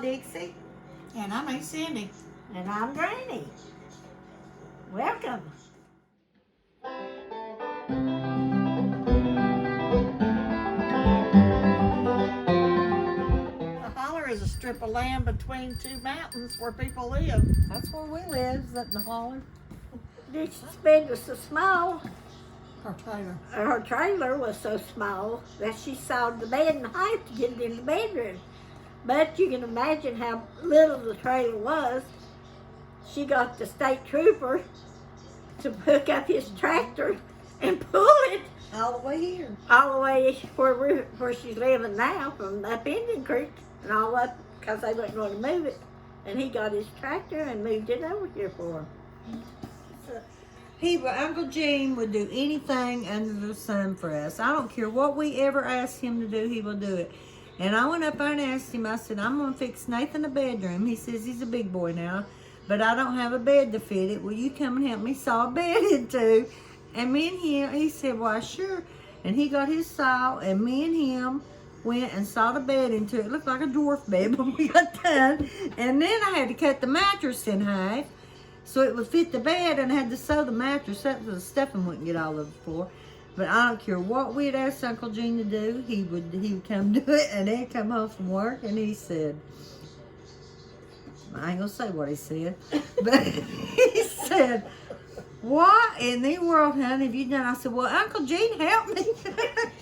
Dixie. And I'm Aunt Cindy. And I'm Granny. Welcome. Holler is a strip of land between two mountains where people live. That's where we live, is up in the Holler. Dixie's bed was so small. Her trailer was so small that she sawed the bed in half to get it in the bedroom. But you can imagine how little the trailer was. She got the state trooper to hook up his tractor and pull it all the way here. All the way where she's living now, from up Indian Creek and all up, because they wasn't going to move it. And he got his tractor and moved it over here for him. Uncle Gene would do anything under the sun for us. I don't care what we ever ask him to do, he will do it. And I went up there and asked him, I said, I'm going to fix Nathan a bedroom. He says he's a big boy now, but I don't have a bed to fit it. Will you come and help me saw a bed in two? And me and him, he said, why, sure. And he got his saw, and me and him went and sawed a bed into it. It looked like a dwarf bed when we got done. And then I had to cut the mattress in half so it would fit the bed, and I had to sew the mattress up so the stuffing wouldn't get all over the floor. But I don't care what we'd ask Uncle Gene to do, he would come do it, and then come home from work, and he said, I ain't gonna say what he said, but he said, what in the world, honey, have you done? I said, well, Uncle Gene, help me.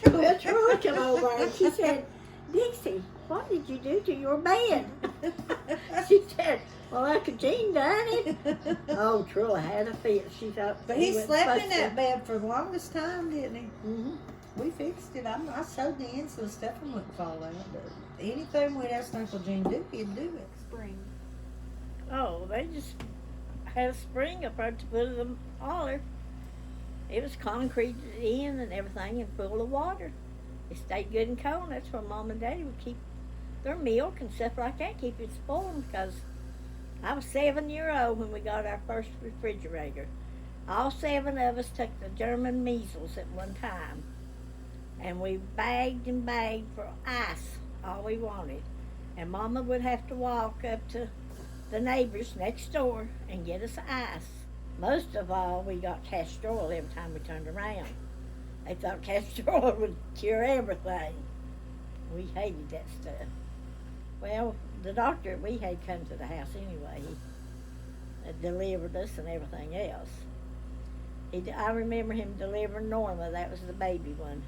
Well, Troy came over and she said, Dixie, what did you do to your bed? She said, well, Uncle Gene done it. Oh, Troy had a fit. She thought, but he slept in that bed for the longest time, didn't he? Mm-hmm. We fixed it. I sewed the ends so the stuffing wouldn't fall out. But anything we'd ask Uncle Gene to do, he'd do it. Spring. Oh, they just had a spring up right to put of the Holler. It was concrete in and everything and full of water. It stayed good and cold. That's where Mom and Daddy would keep their milk and stuff like that, keep it spoiled, because I was 7 years old when we got our first refrigerator. All 7 of us took the German measles at one time. And we bagged and bagged for ice, all we wanted. And Mama would have to walk up to the neighbors next door and get us ice. Most of all, we got castor oil every time we turned around. They thought castor oil would cure everything. We hated that stuff. Well, the doctor we had come to the house anyway. He delivered us and everything else. I remember him delivering Norma. That was the baby one.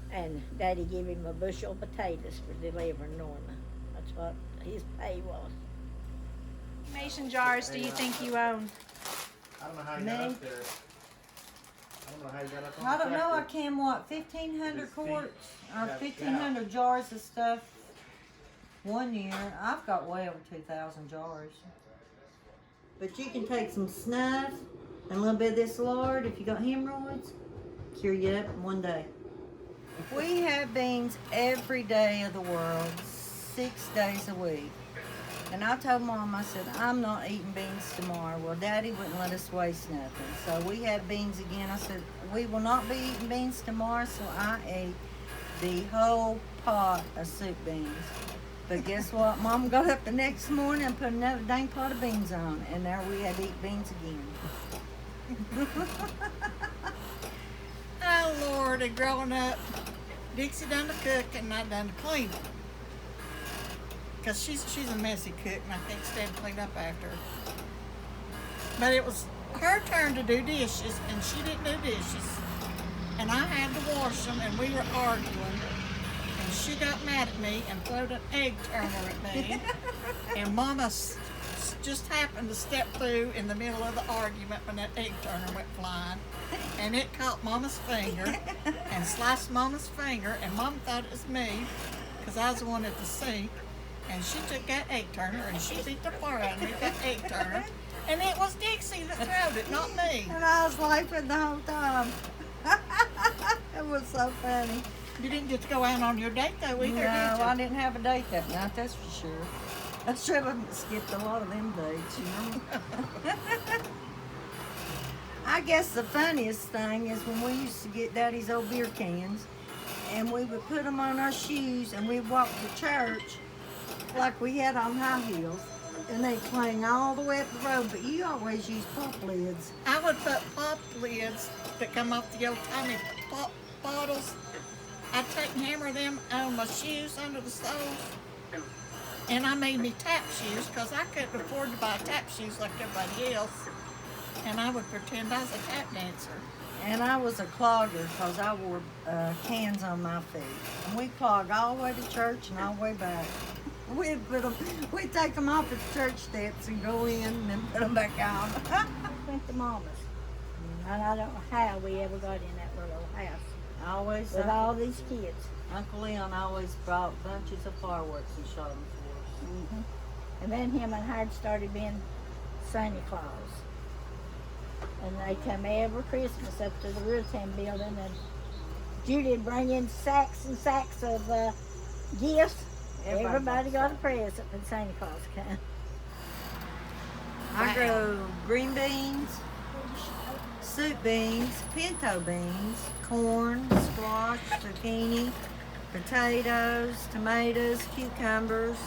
And Daddy gave him a bushel of potatoes for delivering Norma. That's what his pay was. Mason jars do you think you own? I don't know how you got up there. I don't know how you got up on I the don't know. I tractor. can, 1,500 quarts or 1,500 jars of stuff 1 year. I've got way over 2,000 jars. But you can take some snuff and a little bit of this lard if you got hemorrhoids, cure you up in 1 day. We have beans every day of the world, 6 days a week. And I told Mom, I said, I'm not eating beans tomorrow. Well, Daddy wouldn't let us waste nothing. So we had beans again. I said, we will not be eating beans tomorrow. So I ate the whole pot of soup beans. But guess what? Mom got up the next morning and put another dang pot of beans on. And there we had to eat beans again. Oh, Lord, and growing up, Dixie done to cook and I done to clean them. Because she's a messy cook and I can't stand to clean up after her. But it was her turn to do dishes and she didn't do dishes. And I had to wash them and we were arguing. And she got mad at me and threw an egg turner at me. And Mama just happened to step through in the middle of the argument when that egg turner went flying, and it caught Mama's finger and sliced Mama's finger, and Mama thought it was me because I was the one at the sink, and she took that egg turner and she beat the fire out of me with that egg turner, and it was Dixie that throwed it, not me. And I was laughing the whole time. It was so funny. You didn't get to go out on your date though either, No, did you? I didn't have a date that night, that's for sure. I should have skipped a lot of them dates, you know. I guess the funniest thing is when we used to get Daddy's old beer cans, and we would put them on our shoes, and we'd walk to church like we had on high heels, and they'd clang all the way up the road. But you always use pop lids. I would put pop lids that come off the old tiny pop bottles. I'd take and hammer them on my shoes under the soles. And I made me tap shoes because I couldn't afford to buy tap shoes like everybody else. And I would pretend I was a tap dancer. And I was a clogger because I wore cans on my feet. And we clogged all the way to church and all the way back. We'd take them off at the church steps and go in and then put them back on. Went to Mama's. And I don't know how we ever got in that little old house Always, with all these kids. Uncle Leon always brought bunches of fireworks and shot them for us. Hmm. And then him and Howard started being Santa Claus. And they come every Christmas up to the Realton building, and Judy'd bring in sacks and sacks of gifts. Everybody got a present when Santa Claus came. I grow green beans, soup beans, pinto beans, corn, squash, zucchini, potatoes, tomatoes, cucumbers,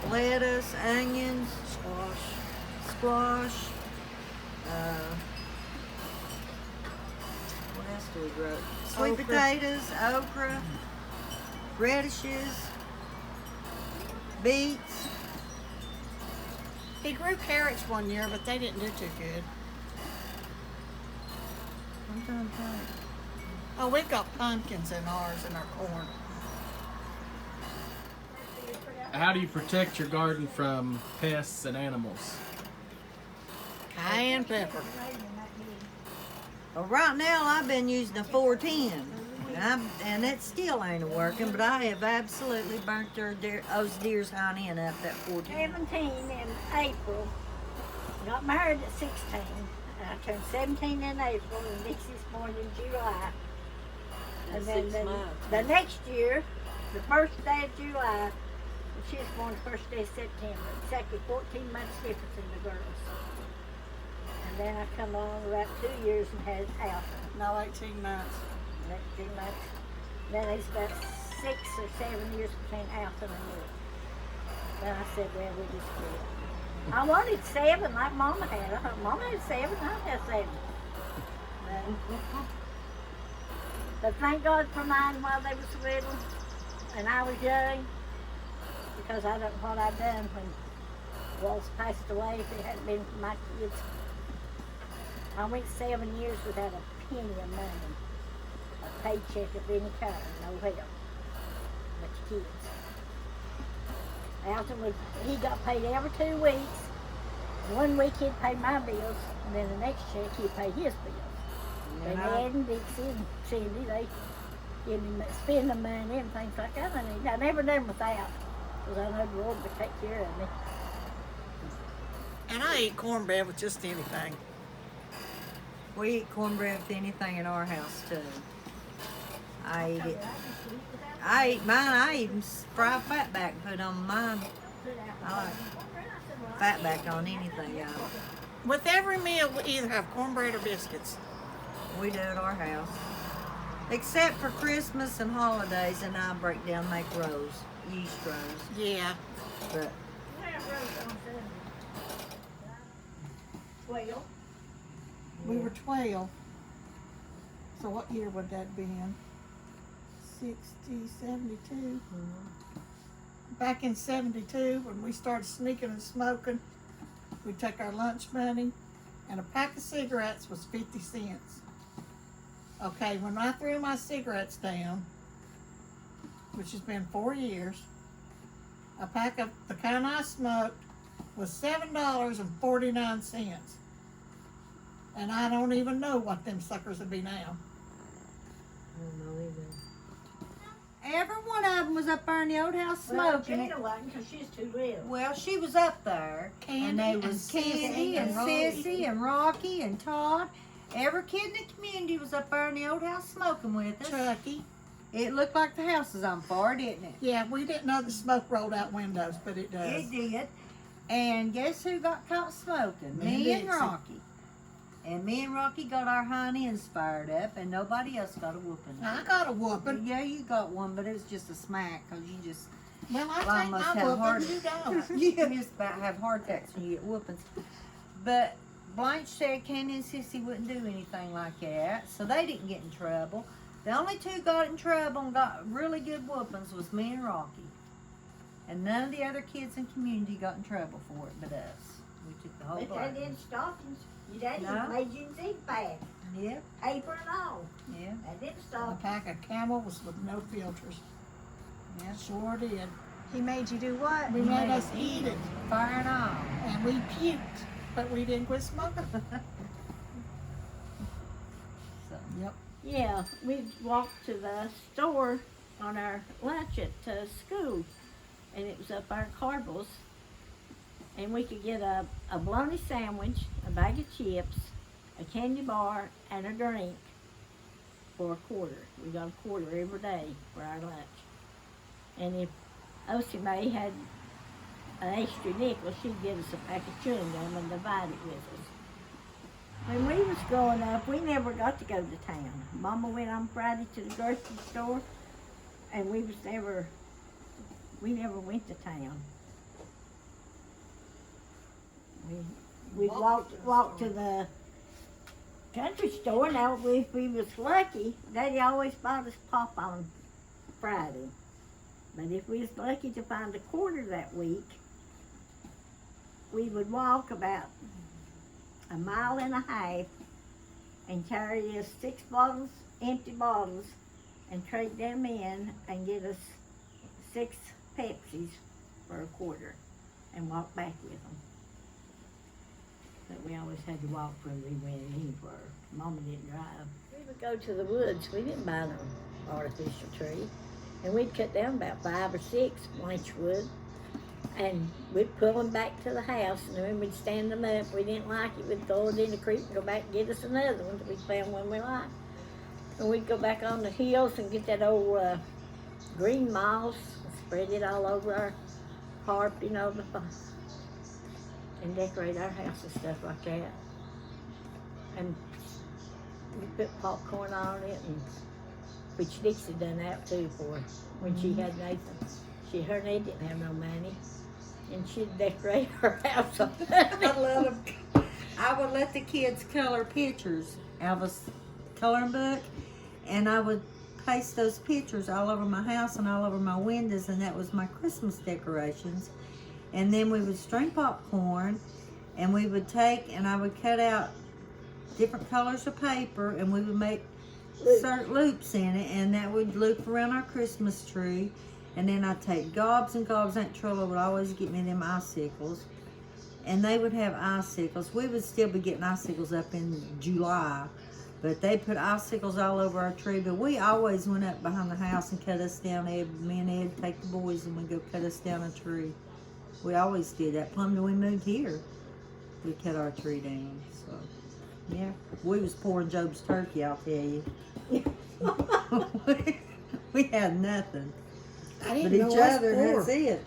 lettuce, onions, squash. What else do we grow? Sweet Okra. potatoes, okra, radishes, beets. He grew carrots one year, but they didn't do too good. I'm trying to think. Oh, we've got pumpkins in ours and our corn. How do you protect your garden from pests and animals? Cayenne pepper. Well, right now I've been using a 410, and it still ain't working. But I have absolutely burnt those deer's hind end up that 410. 17 in April. Got married at 16. And I turned 17 in April, and Dixie's born in July. And then the next year, the first day of July, she was born the first day of September. Exactly 14 months difference in the girls. And then I come along about 2 years and had Alton. No, 18 months. 18 months. Then there's about 6 or 7 years between Alton and me. Then I said, well, we just quit. I wanted 7 like Mama had. I thought, Mama had 7, I had 7. But thank God for mine while they was little and I was young, because I don't know what I'd done when Waltz passed away if it hadn't been for my kids. I went 7 years without a penny of money, a paycheck of any kind, no help, but the kids. Alton he got paid every 2 weeks. 1 week he'd pay my bills, and then the next check he'd pay his bills. And Ed and Dixie and Cindy, they give me spend the money and things like that. I never done without, because I know the Lord would take care of me. And I eat cornbread with just anything. We eat cornbread with anything in our house too. I eat it. I eat mine. I even fry fatback and put on mine. I like fatback on anything. With every meal, we either have cornbread or biscuits. We do at our house. Except for Christmas and holidays, and I break down, make rolls, yeast rolls. Yeah. But 12. We were 12. So what year would that be in? 60, 72. Back in 72, when we started sneaking and smoking, we'd take our lunch money, and a pack of cigarettes was 50 cents. Okay, when I threw my cigarettes down, which has been 4 years, A pack of the kind I smoked was $7.49. And I don't even know what them suckers would be now. I don't know either. Every one of them was up there in the old house smoking. Gina wasn't, because she's too little. Well, she was up there. Candy and they was and Candy Sissy and and Rocky. Sissy and Rocky and Todd. Every kid in the community was up there in the old house smoking with us. Chucky. It looked like the house was on fire, didn't it? Yeah, we didn't know the smoke rolled out windows, but it does. It did. And guess who got caught smoking? Me and Dixie. Rocky. And me and Rocky got our hind ends fired up, and nobody else got a whooping. I got a whooping. Yeah, you got one, but it was just a smack, because you just Well, I Well, take must my have hard- whooping, you don't. you just about have heart attacks when you get whoopings. But Blanche said Candy and Sissy wouldn't do anything like that, so they didn't get in trouble. The only two got in trouble and got really good whoopings was me and Rocky. And none of the other kids in the community got in trouble for it but us. We took the whole But bar. they did stockings. Your daddy No. made you in bag, Yep, apron and all. yeah, They did A stockings. pack of Camels with no filters. yeah. Sure did. He made you do what? We made us eat it, Fire and all. and we puked, but we didn't quit smoking. So, Yep. Yeah, we walked to the store on our lunch at school, and it was up our Cardinals, and we could get a bologna sandwich, a bag of chips, a candy bar, and a drink for $1. We got $1 every day for our lunch. And if Osie Mae had an extra nickel, she'd give us a pack of chewing gum and divide it with us. When we was growing up, we never got to go to town. Mama went on Friday to the grocery store, and we never went to town. We walked to the country store. Now, if we was lucky, Daddy always bought us pop on Friday. But if we was lucky to find $1 that week, we would walk about 1.5 miles and carry us 6 bottles, empty bottles, and trade them in and get us 6 Pepsis for $1 and walk back with them. But we always had to walk when we went anywhere. Mama didn't drive. We would go to the woods. We didn't buy no artificial tree. And we'd cut down about 5 or 6 Blanche wood, and we'd pull them back to the house, and then we'd stand them up. We didn't like it, we'd throw it in the creek and go back and get us another one till we found one we liked. And we'd go back on the hills and get that old green moss and spread it all over our carpet, you know, and decorate our house and stuff like that. And we put popcorn on it, and which Dixie done that too for when she had Nathan. Her and they didn't have no money, and she'd decorate her house up. I love them. I would let the kids color pictures out of a coloring book, and I would paste those pictures all over my house and all over my windows, and that was my Christmas decorations. And then we would string popcorn, and we would take, and I would cut out different colors of paper, and we would make certain loops in it, and that would loop around our Christmas tree. And then I'd take gobs and gobs. Aunt Trilla would always get me them icicles, and they would have icicles. We would still be getting icicles up in July, but they put icicles all over our tree. But we always went up behind the house and cut us down. Me and Ed would take the boys and we'd go cut us down a tree. We always did that. Plumb till we moved here, we cut our tree down. So, yeah, we was pouring Job's turkey, I'll tell you. we had nothing. I But didn't know each I other, was that's poor. it.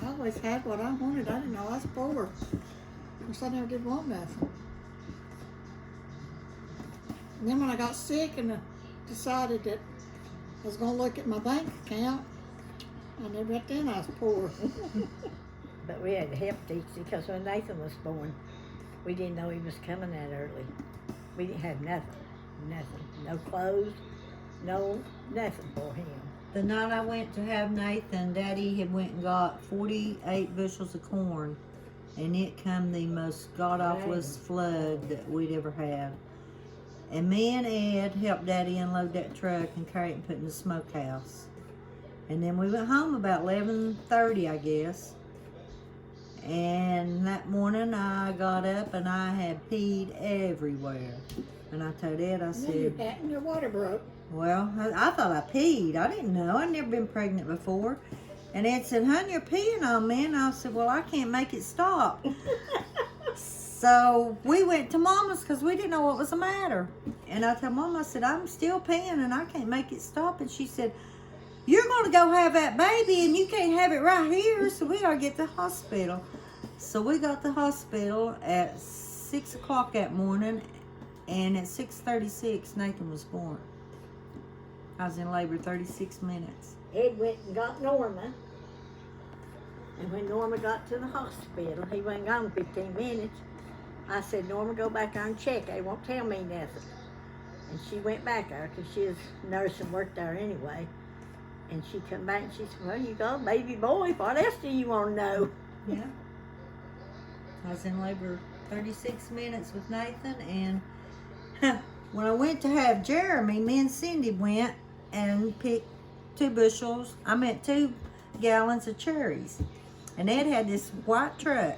I always had what I wanted. I didn't know I was poor. Of course, I never did want nothing. And then when I got sick and decided that I was going to look at my bank account, I knew right then I was poor. But we had to help Dixie, because when Nathan was born, we didn't know he was coming that early. We didn't have nothing. No clothes, nothing for him. The night I went to have Nathan, Daddy had went and got 48 bushels of corn, and it come the most god-awfulest flood that we'd ever had. And me and Ed helped Daddy unload that truck and carry it and put it in the smokehouse. And then we went home about 11:30, I guess. And that morning I got up and I had peed everywhere. And I told Ed, I said, And your water broke. well, I thought I peed. I didn't know. I'd never been pregnant before. And Ed said, honey, you're peeing on me. And I said, well, I can't make it stop. So we went to Mama's because we didn't know what was the matter. And I told Mama, I said, I'm still peeing and I can't make it stop. And she said, you're going to go have that baby and you can't have it right here. So we got to get to the hospital. So we got to the hospital at 6 o'clock that morning. And at 6:36, Nathan was born. I was in labor 36 minutes. Ed went and got Norma. And when Norma got to the hospital, he wasn't gone 15 minutes. I said, Norma, go back there and check. They won't tell me nothing. And she went back there because she was a nurse and worked there anyway. And she come back and she said, well, you got a baby boy. What else do you want to know? Yeah. I was in labor 36 minutes with Nathan. And when I went to have Jeremy, me and Cindy went and picked 2 gallons of cherries. And Ed had this white truck.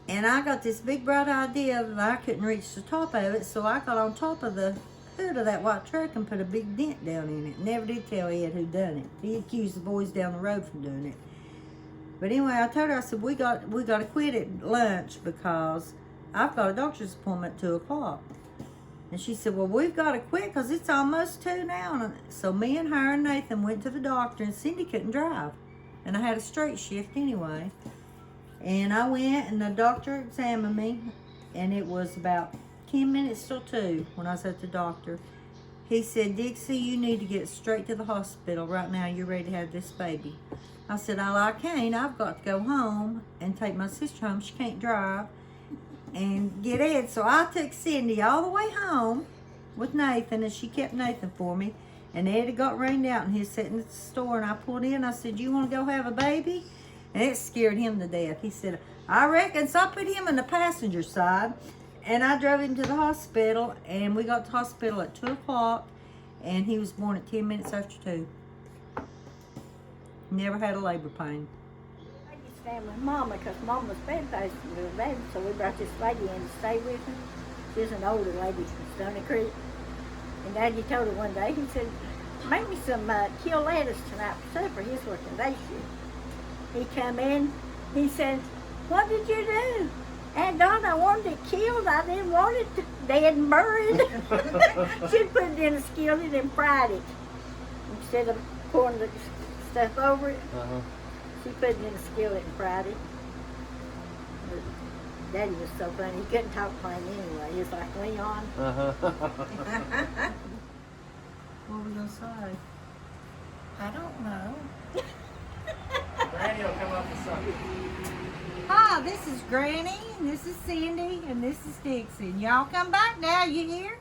And I got this big bright idea that I couldn't reach the top of it, so I got on top of the hood of that white truck and put a big dent down in it. Never did tell Ed who done it. He accused the boys down the road from doing it. But anyway, I told her, I said, we got to quit at lunch because I've got a doctor's appointment at 2 o'clock. And she said, well, we've got to quit because it's almost 2 now. And so me and her and Nathan went to the doctor, and Cindy couldn't drive. And I had a straight shift anyway. And I went, and the doctor examined me, and it was about 10 minutes till 2 when I was at the doctor. He said, Dixie, you need to get straight to the hospital right now. You're ready to have this baby. I said, oh, I can't. I've got to go home and take my sister home. She can't drive. And get Ed. So I took Cindy all the way home with Nathan, and she kept Nathan for me. And Ed had got rained out, and he was sitting at the store, and I pulled in. I said, you want to go have a baby? And it scared him to death. He said, I reckon. So I put him in the passenger side, and I drove him to the hospital, and we got to the hospital at 2 o'clock, and he was born at 10 minutes after 2. Never had a labor pain. I just stayed with Mama because Mama was baptized with a baby, so we brought this lady in to stay with her. She's an older lady from Stony Creek. And Daddy told her one day, he said, make me some killed lettuce tonight for supper. He's working day shift. He come in, he said, what did you do? Aunt Donna, I wanted it killed. I didn't want it dead and buried. She put it in a skillet and fried it. Instead of pouring the stuff over it, she put it in a skillet and fried it. But Daddy was so funny. He couldn't talk plain anyway. He was like Leon. What were we going to say? I don't know. Granny will come up with something. Hi, this is Granny, and this is Cindy, and this is Dixie. And y'all come back now, you hear?